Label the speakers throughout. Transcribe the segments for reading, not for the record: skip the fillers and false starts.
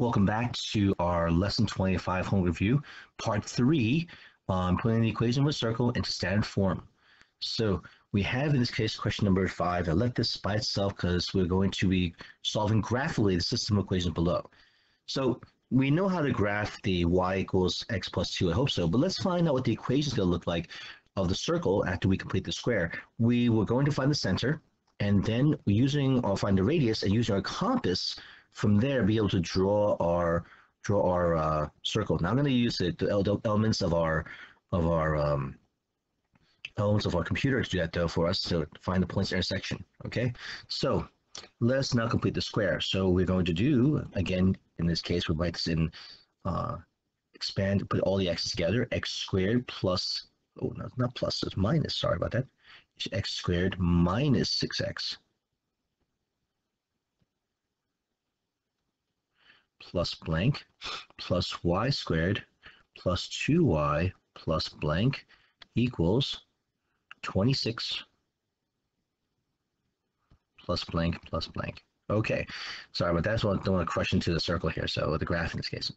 Speaker 1: Welcome back to our Lesson 25 home review, Part 3, putting the equation of a circle into standard form. So we have in this case question number 5. I left this by itself because we're going to be solving graphically the system equation below. So we know how to graph the y equals x plus 2, I hope so, but let's find out what the equation is going to look like of the circle after we complete the square. We were going to find the center, and then find the radius and using our compass from there be able to draw our circle. Now I'm going to use the elements of our computer to do that though for us to find the points of intersection. Okay, so let's now complete the square. So we're going to do, again, in this case, we'll write this in expand, put all the x's together. X squared plus, oh no, not plus, it's minus, sorry about that. It's x squared minus 6x plus blank plus y squared plus 2y plus blank equals 26 plus blank plus blank. Okay, sorry about that. So I don't want to crush into the circle here, so the graph in this case.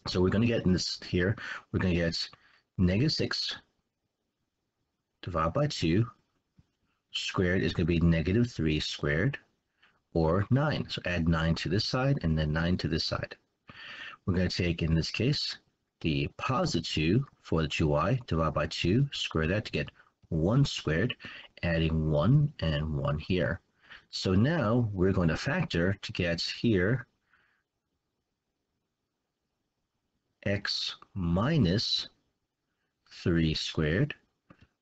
Speaker 1: So we're going to get in this here, we're going to get negative 6 divided by 2 squared is going to be negative 3 squared, or 9. So add 9 to this side and then 9 to this side. We're going to take, in this case, the positive 2 for the 2y, divide by 2, square that to get 1 squared, adding 1 and 1 here. So now we're going to factor to get here x minus 3 squared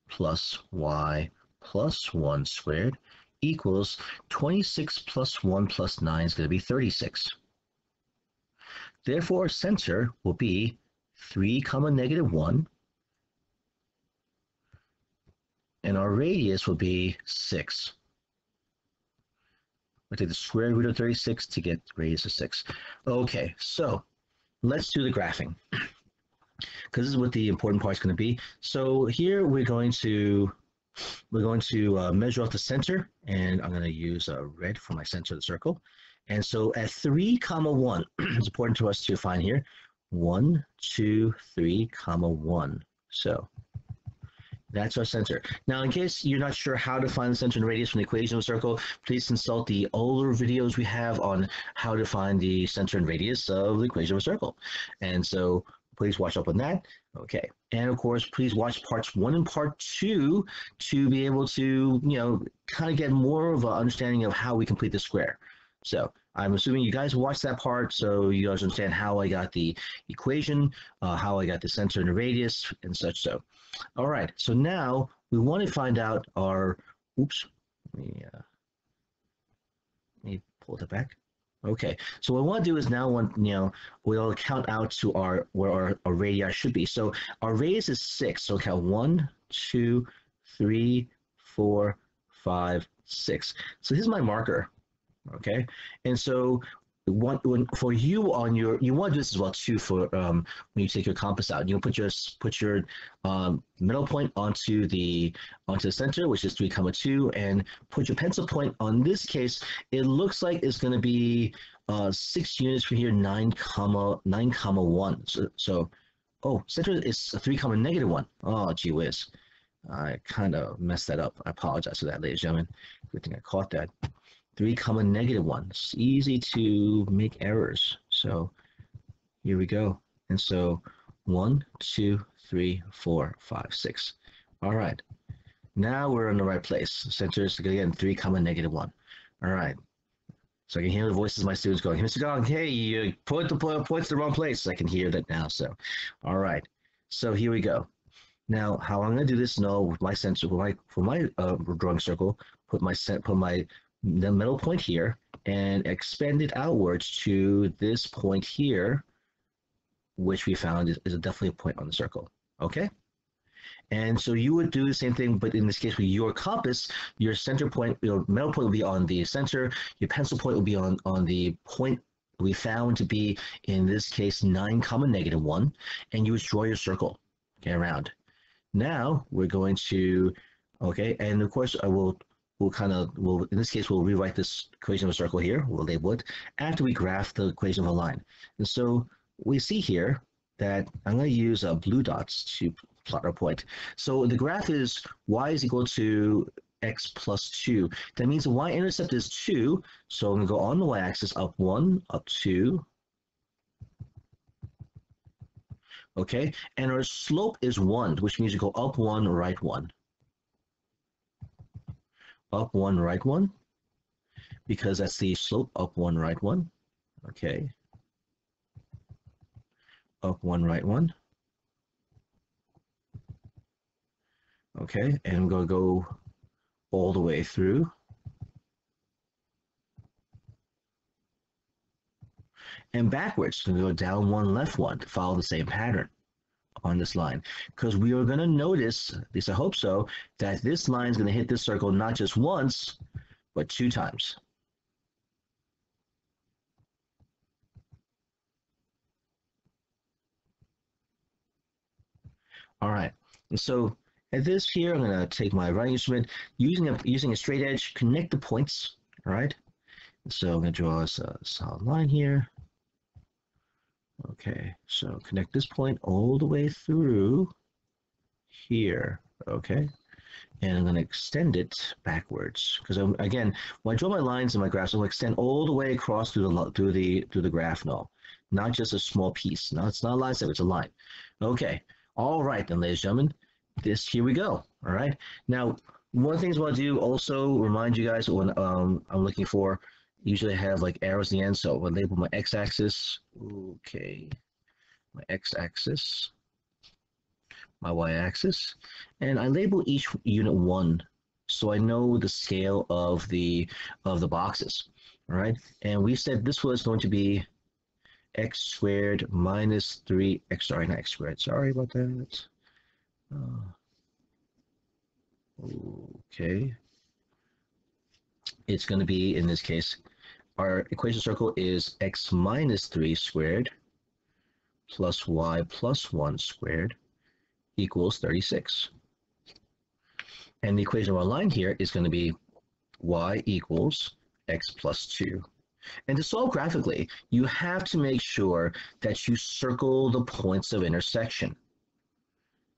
Speaker 1: plus y plus 1 squared equals 26 plus 1 plus 9 is going to be 36. Therefore, our center will be 3 comma negative 1, and our radius will be 6. We'll take the square root of 36 to get the radius of 6. Okay, so let's do the graphing, because this is what the important part is going to be. So here we're going to measure off the center, and I'm going to use red for my center of the circle. And so at 3 comma 1, it's important to us to find here 1, 2, 3 comma 1. So that's our center. Now, in case you're not sure how to find the center and radius from the equation of a circle, please consult the older videos we have on how to find the center and radius of the equation of a circle. And so please watch up on that. Okay, and of course, please watch parts 1 and part 2 to be able to, kind of get more of an understanding of how we complete the square. So I'm assuming you guys watched that part, so you guys understand how I got the equation, how I got the center and the radius, and such. So, all right. So now we want to find out our. Oops. Let me pull that back. Okay, so what I want to do is now we'll count out to where our radii should be. So our radius is 6. So count 1, 2, 3, 4, 5, 6. So here's my marker. Okay, and so for you on your, you want to do this as well too for when you take your compass out. You'll put your middle point onto the center, which is 3 comma 2, and put your pencil point on this case. It looks like it's going to be 6 units from here, 9 comma 1. So oh, center is 3 comma negative 1. Oh, gee whiz, I kind of messed that up. I apologize for that, ladies and gentlemen. Good thing I caught that. 3 comma negative 1. It's easy to make errors. So here we go. And so 1, 2, 3, 4, 5, 6. All right. Now we're in the right place. Center is again 3 comma negative 1. All right. So I can hear the voices of my students going, Mr. Gong, hey, you put the points in the wrong place. I can hear that now. So, all right. So here we go. Now, how I'm going to do this now with my center, for my drawing circle, put the middle point here and expand it outwards to this point here, which we found is definitely a point on the circle. Okay, and so you would do the same thing, but in this case with your compass, your center point, your middle point will be on the center, your pencil point will be on the point we found to be, in this case, 9 comma negative 1, and you would draw your circle, okay, around. Now we're going to, okay, and of course I will in this case, we'll rewrite this equation of a circle here. We'll label it after we graph the equation of a line. And so we see here that I'm going to use blue dots to plot our point. So the graph is y is equal to x plus 2. That means the y-intercept is 2. So I'm going to go on the y-axis up 1, up 2. Okay, and our slope is 1, which means you go up 1, right 1. Up 1, right 1, because that's the slope, up 1, right 1. Okay. Up 1, right 1. Okay, and I'm going to go all the way through. And backwards, so we go down 1, left 1 to follow the same pattern on this line. Because we are going to notice, at least I hope so, that this line is going to hit this circle not just once, but 2 times. All right, and so at this here, I'm going to take my writing instrument, using a straight edge, connect the points, all right? So I'm going to draw us a solid line here. Okay, so connect this point all the way through here, okay? And I'm going to extend it backwards because again, when I draw my lines in my graphs, I'll extend all the way across through the graph now, not just a small piece. No, it's not a line step, it's a line. Okay, all right then, ladies and gentlemen, here we go. All right, now one of the things I want to do also remind you guys when I'm looking for. Usually I have like arrows at the end, so I'll label my x-axis. Okay, my x-axis, my y-axis, and I label each unit 1, so I know the scale of the boxes. All right, and we said this was going to be x squared minus 3x. Sorry, not x squared. Sorry about that. Okay, it's going to be in this case. Our equation circle is x minus 3 squared plus y plus 1 squared equals 36. And the equation of our line here is going to be y equals x plus 2. And to solve graphically, you have to make sure that you circle the points of intersection.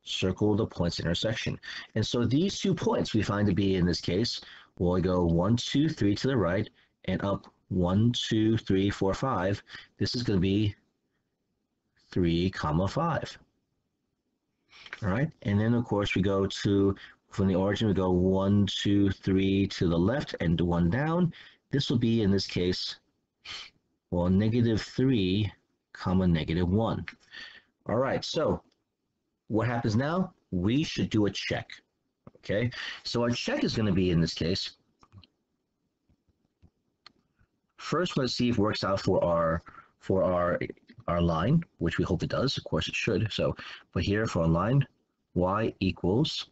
Speaker 1: Circle the points of intersection. And so these 2 points we find to be, in this case, we'll go 1, 2, 3 to the right and up 1, 2, 3, 4, 5. This is going to be 3, 5. All right, and then of course we go from the origin, we go 1, 2, 3 to the left and 1 down. This will be, in this case, well, -3, -1. All right, so what happens now? We should do a check. Okay, so our check is going to be, in this case, first, let's see if it works out for our line, which we hope it does. Of course, it should. So, but here for our line, y equals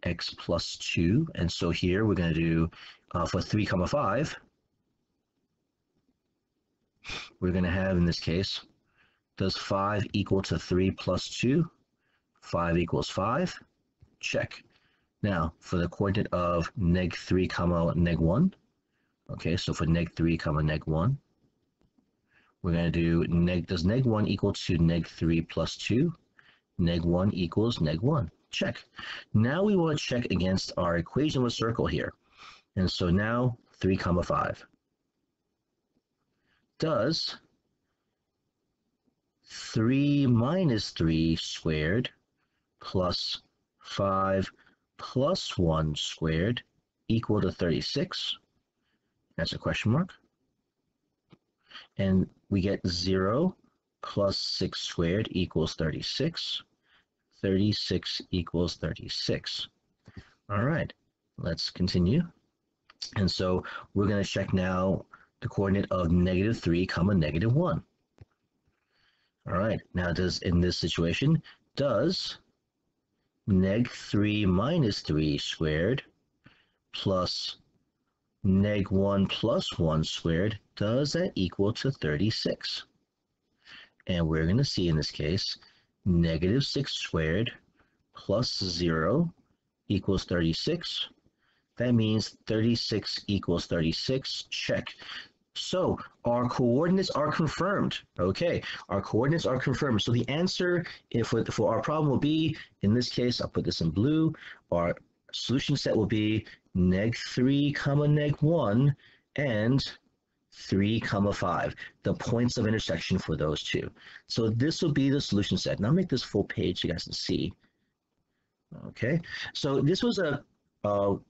Speaker 1: x plus 2. And so here we're going to do, for 3, 5, we're going to have, in this case, does 5 equal to 3 plus 2? 5 equals 5. Check. Now, for the coordinate of -3, -1, okay, so for -3, -1, we're going to do, does -1 equal to -3 plus 2? -1 equals -1. Check. Now we want to check against our equation of a circle here. And so now 3, 5. Does 3 minus 3 squared plus 5 plus 1 squared equal to 36? That's a question mark. And we get 0 plus 6 squared equals 36. 36 equals 36. All right, let's continue. And so we're going to check now the coordinate of -3, -1. All right, now in this situation, does -3 minus 3 squared plus -1 plus 1 squared, does that equal to 36? And we're going to see in this case, -6 squared plus 0 equals 36. That means 36 equals 36. Check. So our coordinates are confirmed. Okay, our coordinates are confirmed. So the answer for our problem will be, in this case, I'll put this in blue, our solution set will be -3, -1, and 3, 5, the points of intersection for those two. So this will be the solution set. Now I'll make this full page so you guys can see. Okay, so this was a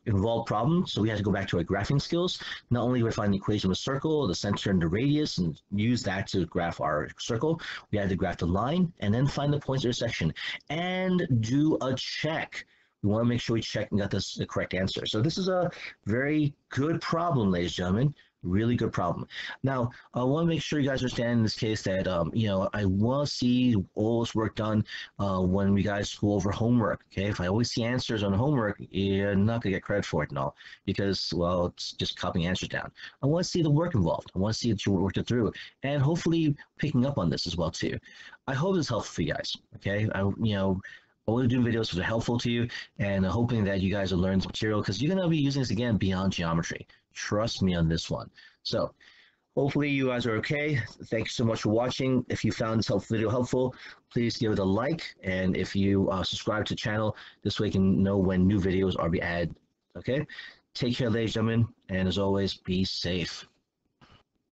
Speaker 1: involved problem, so we had to go back to our graphing skills. Not only did we find the equation of a circle, the center and the radius, and use that to graph our circle, we had to graph the line and then find the points of intersection and do a check. We want to make sure we check and got the correct answer. So this is a very good problem, ladies and gentlemen. Really good problem. Now, I want to make sure you guys understand in this case that, I want to see all this work done when we guys go over homework, okay? If I always see answers on homework, you're not going to get credit for it and all because, well, it's just copying answers down. I want to see the work involved. I want to see that you worked it through and hopefully picking up on this as well, too. I hope it's helpful for you guys, okay? Always doing videos that are helpful to you and hoping that you guys will learn this material because you're going to be using this again beyond geometry. Trust me on this one. So hopefully you guys are okay. Thank you so much for watching. If you found this video helpful, please give it a like. And if you subscribe to the channel, this way you can know when new videos are being added. Okay? Take care, ladies and gentlemen. And as always, be safe.